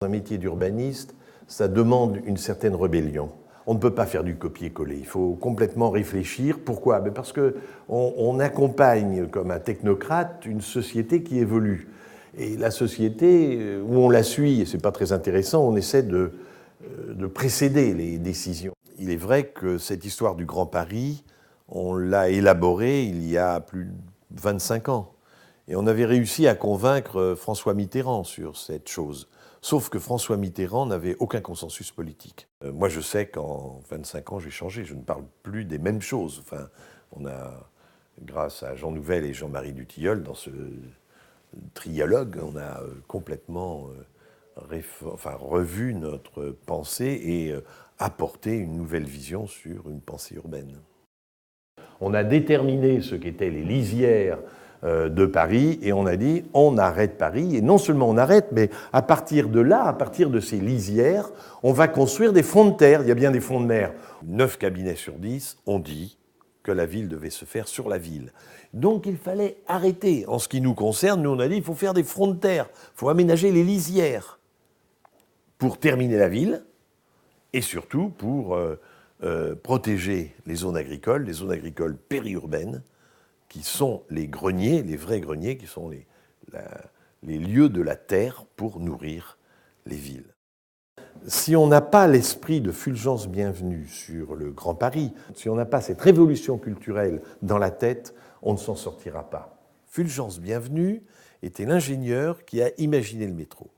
un métier d'urbaniste, ça demande une certaine rébellion. On ne peut pas faire du copier-coller, il faut complètement réfléchir. Pourquoi? Parce qu'on accompagne comme un technocrate une société qui évolue. Et la société, où on la suit, et ce n'est pas très intéressant, on essaie de précéder les décisions. Il est vrai que cette histoire du Grand Paris, on l'a élaborée il y a plus de 25 ans. Et on avait réussi à convaincre François Mitterrand sur cette chose. Sauf que François Mitterrand n'avait aucun consensus politique. Moi, je sais qu'en 25 ans, j'ai changé. Je ne parle plus des mêmes choses. Enfin, on a, grâce à Jean Nouvel et Jean-Marie Dutilleul, dans ce trialogue, on a complètement revu notre pensée et apporté une nouvelle vision sur une pensée urbaine. On a déterminé ce qu'étaient les lisières de Paris, et on a dit on arrête Paris, et non seulement on arrête, mais à partir de là, à partir de ces lisières, on va construire des fonds de terre, il y a bien des fonds de mer. 9 cabinets sur 10 ont dit que la ville devait se faire sur la ville. Donc il fallait arrêter. En ce qui nous concerne, nous on a dit il faut faire des fonds de terre, il faut aménager les lisières pour terminer la ville, et surtout pour protéger les zones agricoles périurbaines, qui sont les greniers, les vrais greniers, qui sont les lieux de la terre pour nourrir les villes. Si on n'a pas l'esprit de Fulgence Bienvenue sur le Grand Paris, si on n'a pas cette révolution culturelle dans la tête, on ne s'en sortira pas. Fulgence Bienvenue était l'ingénieur qui a imaginé le métro.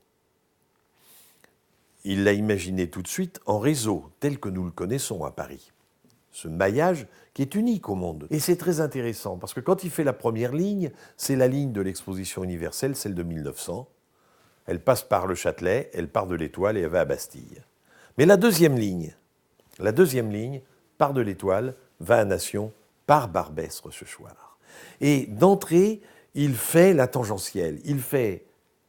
Il l'a imaginé tout de suite en réseau, tel que nous le connaissons à Paris. Ce maillage qui est unique au monde. Et c'est très intéressant, parce que quand il fait la première ligne, c'est la ligne de l'exposition universelle, celle de 1900. Elle passe par le Châtelet, elle part de l'Étoile et elle va à Bastille. Mais la deuxième ligne part de l'Étoile, va à Nation, par Barbès-Rochechouart. Et d'entrée, il fait la tangentielle, il fait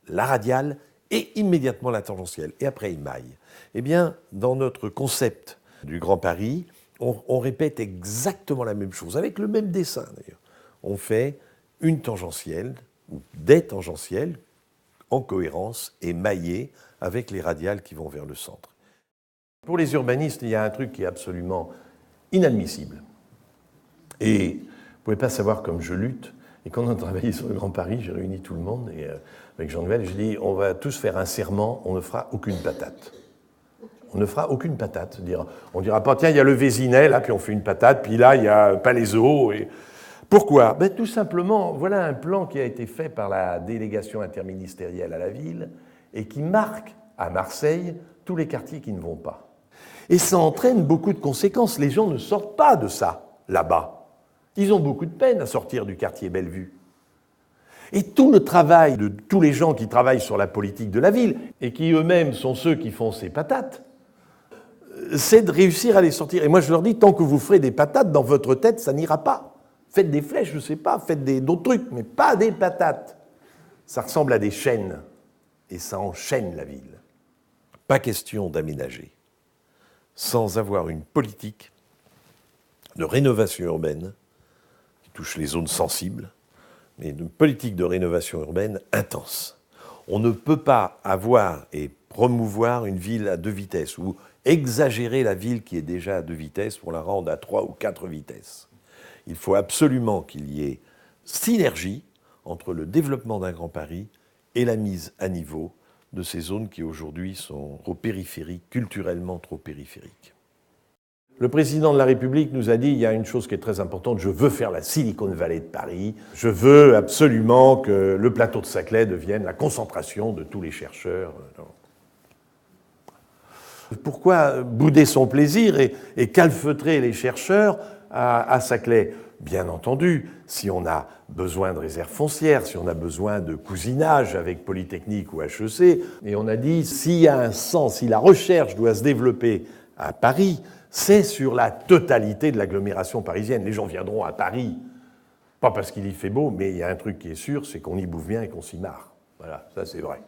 la radiale et immédiatement la tangentielle. Et après, il maille. Eh bien, dans notre concept du Grand Paris, on répète exactement la même chose, avec le même dessin d'ailleurs. On fait une tangentielle, ou des tangentielles, en cohérence et maillées avec les radiales qui vont vers le centre. Pour les urbanistes, il y a un truc qui est absolument inadmissible. Et vous ne pouvez pas savoir comme je lutte. Et quand on a travaillé sur le Grand Paris, j'ai réuni tout le monde, et avec Jean Nouvel, j'ai dit on va tous faire un serment, on ne fera aucune patate. On ne fera aucune patate. On ne dira pas, tiens, il y a le Vésinet, là, puis on fait une patate, puis là, il y a Palaiseau. Et... Pourquoi? Tout simplement, voilà un plan qui a été fait par la délégation interministérielle à la ville et qui marque, à Marseille, tous les quartiers qui ne vont pas. Et ça entraîne beaucoup de conséquences. Les gens ne sortent pas de ça, là-bas. Ils ont beaucoup de peine à sortir du quartier Bellevue. Et tout le travail de tous les gens qui travaillent sur la politique de la ville, et qui eux-mêmes sont ceux qui font ces patates, c'est de réussir à les sortir. Et moi, je leur dis, tant que vous ferez des patates, dans votre tête, ça n'ira pas. Faites des flèches, je ne sais pas, faites d'autres trucs, mais pas des patates. Ça ressemble à des chaînes, et ça enchaîne la ville. Pas question d'aménager sans avoir une politique de rénovation urbaine qui touche les zones sensibles, mais une politique de rénovation urbaine intense. On ne peut pas avoir et promouvoir une ville à 2 vitesses ou exagérer la ville qui est déjà à 2 vitesses pour la rendre à 3 ou 4 vitesses. Il faut absolument qu'il y ait synergie entre le développement d'un Grand Paris et la mise à niveau de ces zones qui aujourd'hui sont trop périphériques, culturellement trop périphériques. Le président de la République nous a dit, il y a une chose qui est très importante, je veux faire la Silicon Valley de Paris, je veux absolument que le plateau de Saclay devienne la concentration de tous les chercheurs. Pourquoi bouder son plaisir et calfeutrer les chercheurs à Saclay? Bien entendu, si on a besoin de réserves foncières, si on a besoin de cousinage avec Polytechnique ou HEC, et on a dit, s'il y a un sens, si la recherche doit se développer à Paris, c'est sur la totalité de l'agglomération parisienne. Les gens viendront à Paris, pas parce qu'il y fait beau, mais il y a un truc qui est sûr, c'est qu'on y bouffe bien et qu'on s'y marre. Voilà, ça c'est vrai.